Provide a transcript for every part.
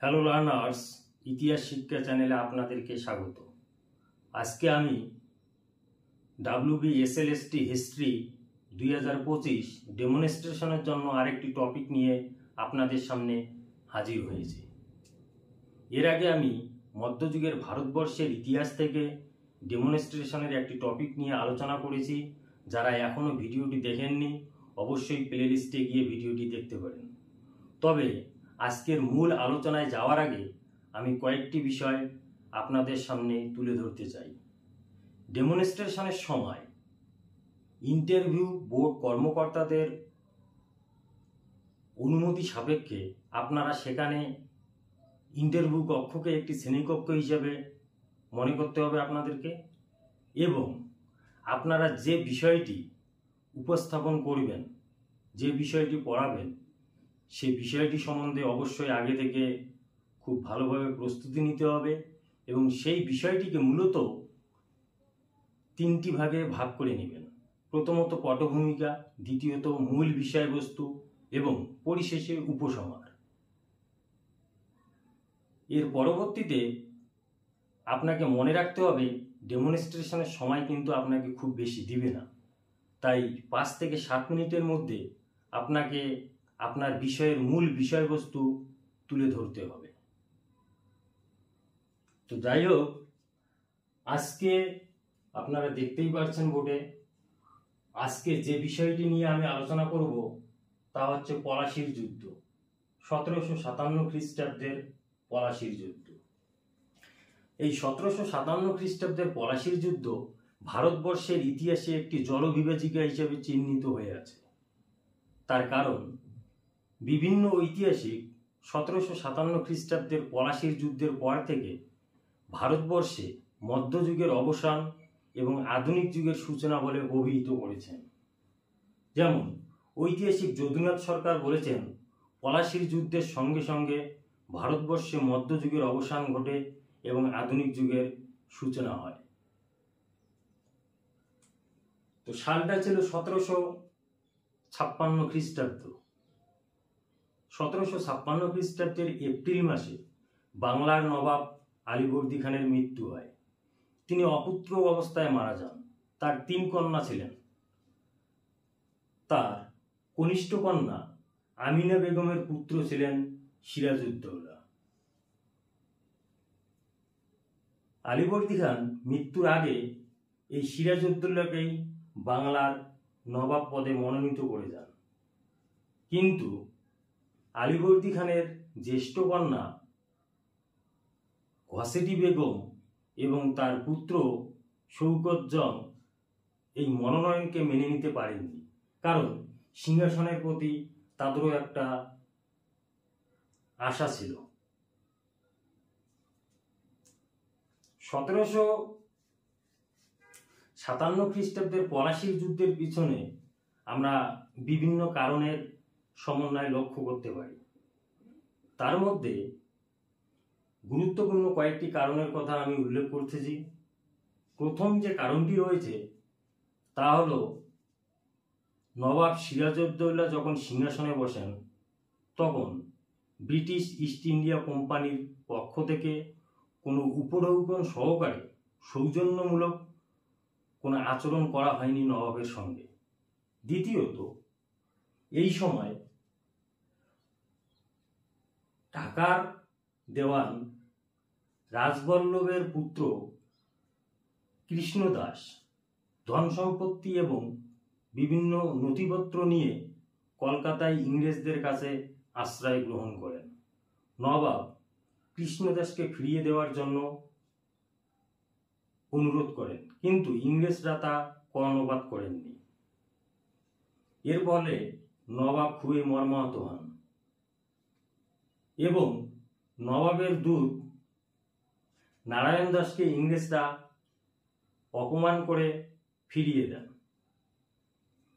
Hello learners, ইতিহাস শিক্ষা চ্যানেলে আপনাদেরকে স্বাগত। আজকে আমি WBSLST হিস্ট্রি 2025 ডেমনস্ট্রেশনের জন্য আরেকটি টপিক নিয়ে আপনাদের সামনে হাজির হয়েছি। এর আগে আমি মধ্যযুগের ভারতবর্ষের ইতিহাস থেকে ডেমনস্ট্রেশনের একটি টপিক নিয়ে আলোচনা করেছি। যারা এখনও ভিডিওটি দেখেননি অবশ্যই প্লেলিস্টে গিয়ে ভিডিওটি দেখতে পারেন। তবে আজকের মূল আলোচনায় যাওয়ার আগে আমি কয়েকটি বিষয় আপনাদের সামনে তুলে ধরতে চাই। ডেমনস্ট্রেশনের সময় ইন্টারভিউ বোর্ড কর্মকর্তাদের অনুমতি সাপেক্ষে আপনারা সেখানে ইন্টারভিউ কক্ষকে একটি শ্রেণীকক্ষ হিসেবে মনে করতে হবে আপনাদেরকে, এবং আপনারা যে বিষয়টি উপস্থাপন করবেন, যে বিষয়টি পড়াবেন, সেই বিষয়টি সম্বন্ধে অবশ্যই আগে থেকে খুব ভালোভাবে প্রস্তুতি নিতে হবে এবং সেই বিষয়টিকে মূলত তিনটি ভাগে ভাগ করে নেবেন। প্রথমত পটভূমিকা, দ্বিতীয়ত মূল বিষয়বস্তু এবং পরিশেষে উপসংহার। এর পরবর্তীতে আপনাকে মনে রাখতে হবে ডেমনস্ট্রেশনের সময় কিন্তু আপনাকে খুব বেশি দিবে না, তাই 5 থেকে 7 মিনিটের মধ্যে আপনাকে আপনার বিষয়ের মূল বিষয়বস্তু তুলে ধরতে হবে। তো যাই হোক, আজকে আপনারা দেখতেই পাচ্ছেন বোর্ডে, আজকে যে বিষয়টি নিয়ে আমি আলোচনা করব তা হচ্ছে পলাশীর যুদ্ধ, 1757 খ্রিস্টাব্দের পলাশীর যুদ্ধ। এই 1757 খ্রিস্টাব্দের পলাশীর যুদ্ধ ভারতবর্ষের ইতিহাসে একটি জলবিভাজিকা হিসেবে চিহ্নিত হয়ে আছে। তার কারণ বিভিন্ন ঐতিহাসিক 1757 খ্রিস্টাব্দের পলাশীর যুদ্ধের পর থেকে ভারতবর্ষে মধ্যযুগের অবসান এবং আধুনিক যুগের সূচনা বলে অভিহিত করেছেন। যেমন ঐতিহাসিক যদুনাথ সরকার বলেছেন, পলাশীর যুদ্ধের সঙ্গে সঙ্গে ভারতবর্ষে মধ্যযুগের অবসান ঘটে এবং আধুনিক যুগের সূচনা হয়। তো সালটা ছিল 1756 খ্রিস্টাব্দ। 1756 খ্রিস্টাব্দের এপ্রিল মাসে বাংলার নবাব আলীবর্দী খানের মৃত্যু হয়। তিনি অপুত্র অবস্থায় মারা যান। তার 3 কন্যা ছিলেন। তার কনিষ্ঠ কন্যা আমিনা বেগমের পুত্র ছিলেন সিরাজউদ্দৌলা। আলীবর্দী খান মৃত্যুর আগে এই সিরাজউদ্দৌলাকেই বাংলার নবাব পদে মনোনীত করে যান। কিন্তু আলীবর্দী খানের জ্যেষ্ঠ কন্যা ঘসেটি বেগম এবং তার পুত্র শৌকত জং এই মনোনয়নকে মেনে নিতে পারেননি, কারণ সিংহাসনের প্রতি তাদেরও একটা আশা ছিল। 1757 খ্রিস্টাব্দের পলাশীর যুদ্ধের পিছনে আমরা বিভিন্ন কারণের সমন্বয় লক্ষ্য করতে পারি। তার মধ্যে গুরুত্বপূর্ণ কয়েকটি কারণের কথা আমি উল্লেখ করতেছি। প্রথম যে কারণটি রয়েছে তা হল, নবাব সিরাজউদ্দৌলা যখন সিংহাসনে বসেন তখন ব্রিটিশ ইস্ট ইন্ডিয়া কোম্পানির পক্ষ থেকে কোনো উপঢৌকন সহকারে সৌজন্যমূলক কোনো আচরণ করা হয়নি নবাবের সঙ্গে। দ্বিতীয়ত, এই সময় ঢাকার দেওয়ান রাজবল্লভের পুত্র কৃষ্ণদাস ধন সম্পত্তি এবং বিভিন্ন নথিপত্র নিয়ে কলকাতায় ইংরেজদের কাছে আশ্রয় গ্রহণ করেন। নবাব কৃষ্ণদাসকে ফিরিয়ে দেওয়ার জন্য অনুরোধ করেন, কিন্তু ইংরেজরা তা কর্ণপাত করেননি। এর ফলে নবাব খুবই মর্মাহত হন এবং নবাবের দূত নারায়ণ দাসকে ইংরেজরা অপমান করে ফিরিয়ে দেন।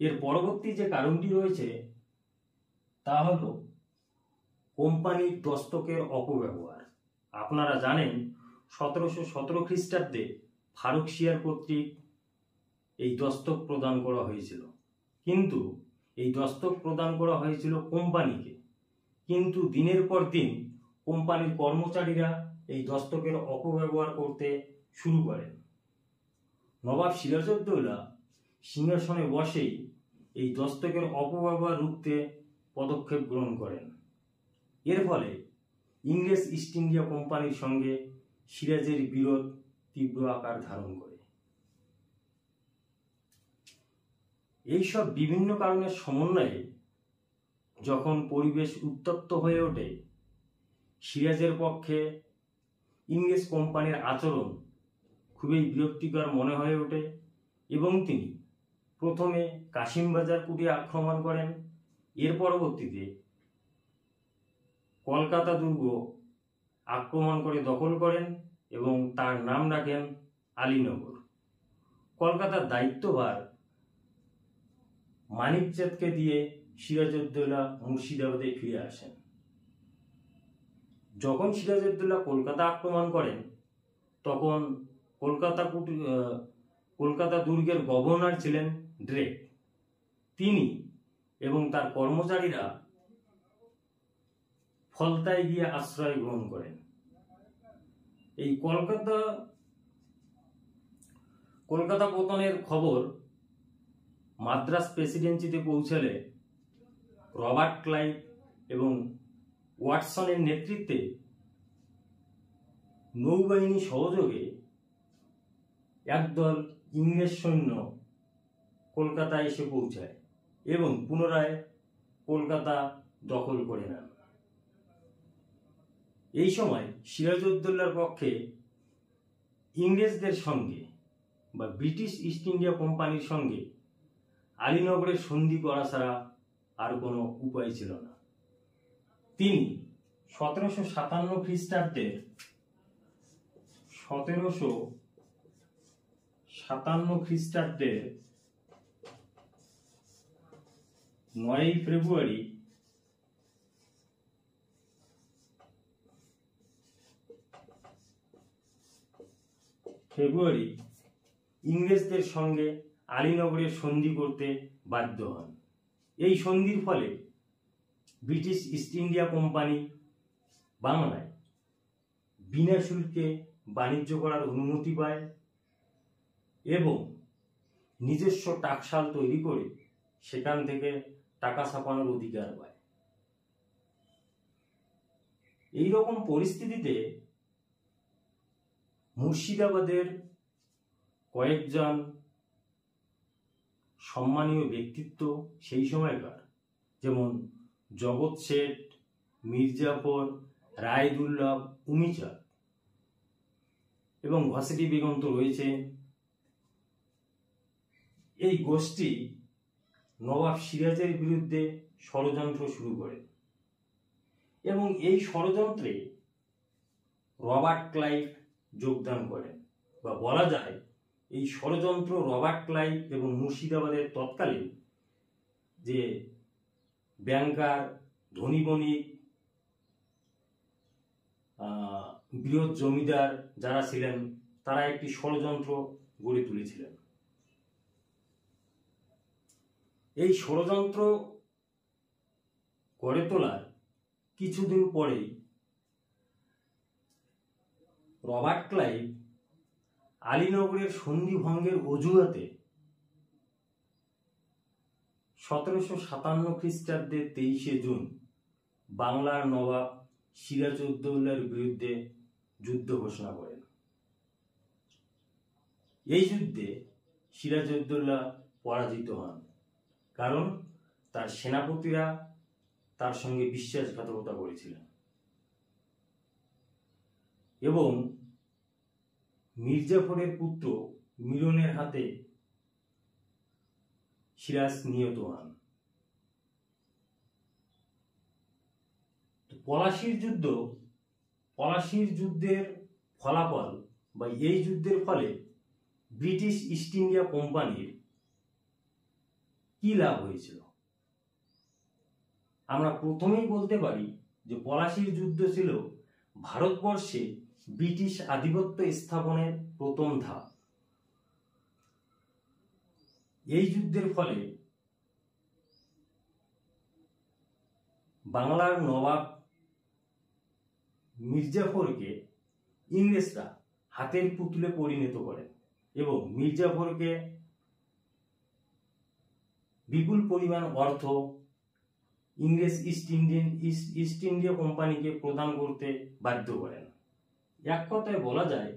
এর পরবর্তী যে কারণটি রয়েছে তা হল কোম্পানির দস্তকের অপব্যবহার। আপনারা জানেন 1717 খ্রিস্টাব্দে ফারুকশিয়ার কর্তৃক এই দস্তক প্রদান করা হয়েছিল, কিন্তু এই দস্তক প্রদান করা হয়েছিল কোম্পানিকে, কিন্তু দিনের পর দিন কোম্পানির কর্মচারীরা এই দস্তকের অপব্যবহার করতে শুরু করেন। নবাব সিরাজউদ্দৌলা সিংহাসনে বসেই এই দস্তকের অপব্যবহার রুখতে পদক্ষেপ গ্রহণ করেন। এর ফলে ইংরেজ ইস্ট ইন্ডিয়া কোম্পানির সঙ্গে সিরাজের বিরোধ তীব্র আকার ধারণ করে। এইসব বিভিন্ন কারণের সমন্বয়ে যখন পরিবেশ উত্তপ্ত হয়ে ওঠে, সিরাজের পক্ষে ইংরেজ কোম্পানির আচরণ খুবই বিরক্তিকর মনে হয়ে ওঠে এবং তিনি প্রথমে কাশিমবাজার কুটি আক্রমণ করেন। এর পরবর্তীতে কলকাতা দুর্গ আক্রমণ করে দখল করেন এবং তার নাম রাখেন আলীনগর। কলকাতার দায়িত্বভার মানিকচাঁদকে দিয়ে সিরাজউদ্দৌলা মুর্শিদাবাদে ফিরে আসেন। যখন সিরাজউদ্দৌলা কলকাতা আক্রমণ করেন, তখন কলকাতা দুর্গের গভর্নর ছিলেন ড্রেক। তিনি এবং তার কর্মচারীরা ফলতায় গিয়ে আশ্রয় গ্রহণ করেন। এই কলকাতা পতনের খবর মাদ্রাজ প্রেসিডেন্সিতে পৌঁছালে রবার্ট ক্লাইভ এবং ওয়াটসনের নেতৃত্বে নৌবাহিনী সহযোগে একদল ইংরেজ সৈন্য কলকাতায় এসে পৌঁছায় এবং পুনরায় কলকাতা দখল করে নেন। এই সময় সিরাজউদ্দৌলার পক্ষে ইংরেজদের সঙ্গে বা ব্রিটিশ ইস্ট ইন্ডিয়া কোম্পানির সঙ্গে আলীনগরের সন্ধি করা ছাড়া আর কোনো উপায় ছিল না। তিনি 1757 খ্রিস্টাব্দের 9 ফেব্রুয়ারি ইংরেজদের সঙ্গে আলীনগরের সন্ধি করতে বাধ্য হন। এই সন্ধির ফলে ব্রিটিশ ইস্ট ইন্ডিয়া কোম্পানি বাংলায় বিনা শুল্কে বাণিজ্য করার অনুমতি পায় এবং নিজস্ব টাকশাল তৈরি করে সেখান থেকে টাকা ছাপানোর অধিকার পায়। এই রকম পরিস্থিতিতে মুর্শিদাবাদের কয়েকজন সম্মানীয় ব্যক্তিত্ব সেই সময়কার, যেমন জগৎ শেঠ, মির্জাফর, রায়দুল্লাহ, উমিচাঁদ এবং ঘসেটি বেগম তো রয়েছে, এই গোষ্ঠী নবাব সিরাজের বিরুদ্ধে ষড়যন্ত্র শুরু করে এবং এই ষড়যন্ত্রে রবার্ট ক্লাইভ যোগদান করেন, বা বলা যায় এই ষড়যন্ত্র রবার্ট ক্লাইভ এবং মুর্শিদাবাদের তৎকালীন যে ব্যাংকার, ধনী বণিক, বৃহৎ জমিদার যারা ছিলেন, তারা একটি ষড়যন্ত্র গড়ে তুলেছিলেন। এই ষড়যন্ত্র গড়ে তোলার কিছুদিন পরেই রবার্ট ক্লাইভ আলীনগরের সন্ধি ভঙ্গের অজুহাতে 1757 খ্রিস্টাব্দের 23 জুন বাংলার নবাব সিরাজউদ্দৌলার বিরুদ্ধে যুদ্ধ ঘোষণা করেন। এই যুদ্ধে সিরাজউদ্দৌলা পরাজিত হন, কারণ তার সেনাপতিরা তার সঙ্গে বিশ্বাসঘাতকতা করেছিলেন এবং মির্জাফরের পুত্র মিলনের হাতে সিরাজ নিহত হন। পলাশির যুদ্ধের ফলাফল বা এই যুদ্ধের ফলে ব্রিটিশ ইস্ট ইন্ডিয়া কোম্পানির কি লাভ হয়েছিল? আমরা প্রথমেই বলতে পারি যে পলাশির যুদ্ধ ছিল ভারতবর্ষে ব্রিটিশ আধিপত্য স্থাপনের প্রথম ধাপ। এই যুদ্ধের ফলে বাংলার নবাব মির্জাফরকে ইংরেজরা হাতের পুতুলে পরিণত করেন এবং মির্জাফরকে বিপুল পরিমাণ অর্থ ইংরেজ ইস্ট ইন্ডিয়া কোম্পানিকে প্রদান করতে বাধ্য করেন। এক কথায় বলা যায়,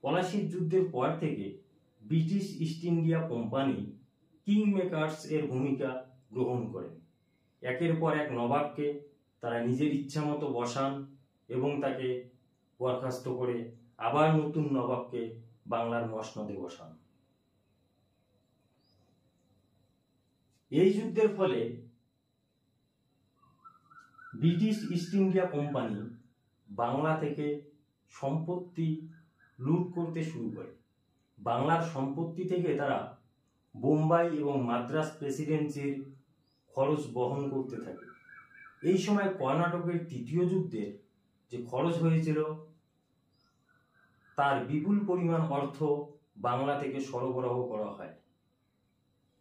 পলাশির যুদ্ধের পর থেকে British east India company king makers এর ভূমিকা গ্রহণ করেন। একের পর এক নবাবকে তারা নিজের ইচ্ছা মতো বসান এবং তাকে বরখাস্ত করে আবার নতুন নবাবকে বাংলার মসনদে বসান। এই যুদ্ধের ফলে British east India company Bangla থেকে সম্পত্তি লুট করতে শুরু করে। বাংলার সম্পত্তি থেকে তারা বোম্বাই এবং মাদ্রাস প্রেসিডেন্সির খরচ বহন করতে থাকে। এই সময় কর্ণাটকের তৃতীয় যুদ্ধের যে খরচ হয়েছিল তার বিপুল পরিমাণ অর্থ বাংলা থেকে সরবরাহ করা হয়।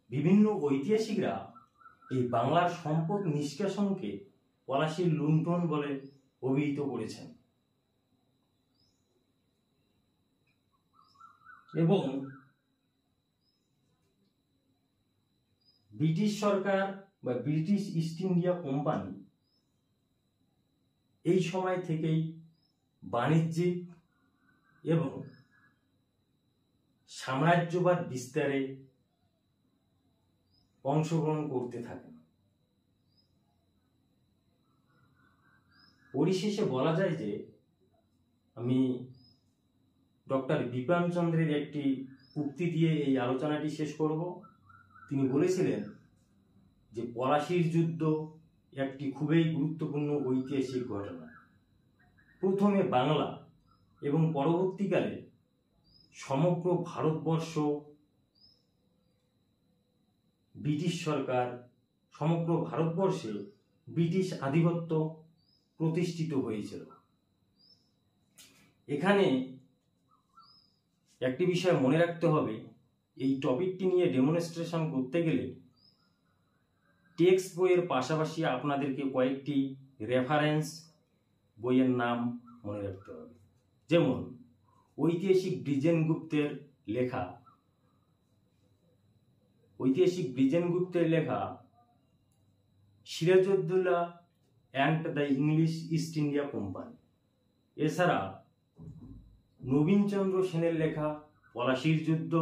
বিভিন্ন ঐতিহাসিকরা এই বাংলার সম্পদ নিষ্কাশনকে পলাশির লুণ্ঠন বলে অভিহিত করেছেন এবং ব্রিটিশ সরকার বা ব্রিটিশ ইস্ট ইন্ডিয়া কোম্পানি এই সময় থেকেই বাণিজ্যিক এবং সাম্রাজ্যবাদ বিস্তারে অংশগ্রহণ করতে থাকেন। পরিশেষে বলা যায় যে আমি ডক্টর বিপিনচন্দ্রের একটি উক্তি দিয়ে এই আলোচনাটি শেষ করব। তিনি বলেছিলেন যে পলাশির যুদ্ধ একটি খুবই গুরুত্বপূর্ণ ঐতিহাসিক ঘটনা। প্রথমে বাংলা এবং পরবর্তীকালে সমগ্র ভারতবর্ষ ব্রিটিশ সরকার সমগ্র ভারতবর্ষে ব্রিটিশ আধিপত্য প্রতিষ্ঠিত হয়েছিল। এখানে একটি বিষয় মনে রাখতে হবে, এই টপিকটি নিয়ে ডেমনস্ট্রেশন করতে গেলে টেক্সট বইয়ের পাশাপাশি আপনাদেরকে কয়েকটি রেফারেন্স বইয়ের নাম মনে রাখতে হবে। যেমন ঐতিহাসিক ব্রিজেন গুপ্তের লেখা Sirajuddaulah and the English East India company, এছাড়া নবীনচন্দ্র সেনের লেখা পলাশির যুদ্ধ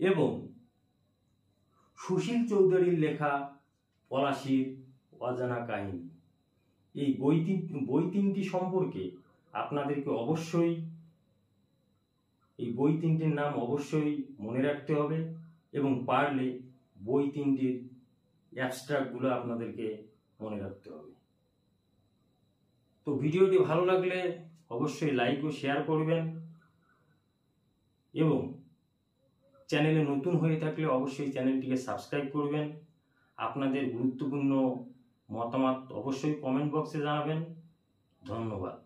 এবং সুশীল চৌধুরীর লেখা পলাশির অজানা কাহিনী। এই বই তিনটি সম্পর্কে আপনাদেরকে অবশ্যই এই বই তিনটির নাম অবশ্যই মনে রাখতে হবে এবং পারলে বই তিনটির অ্যাবস্ট্রাক্টগুলো আপনাদেরকে মনে রাখতে হবে। তো ভিডিওটি ভালো লাগলে অবশ্যই লাইক ও শেয়ার করবেন এবং চ্যানেলে নতুন হয়ে থাকলে অবশ্যই চ্যানেলটিকে সাবস্ক্রাইব করবেন। আপনাদের গুরুত্বপূর্ণ মতামত অবশ্যই কমেন্ট বক্সে জানাবেন। ধন্যবাদ।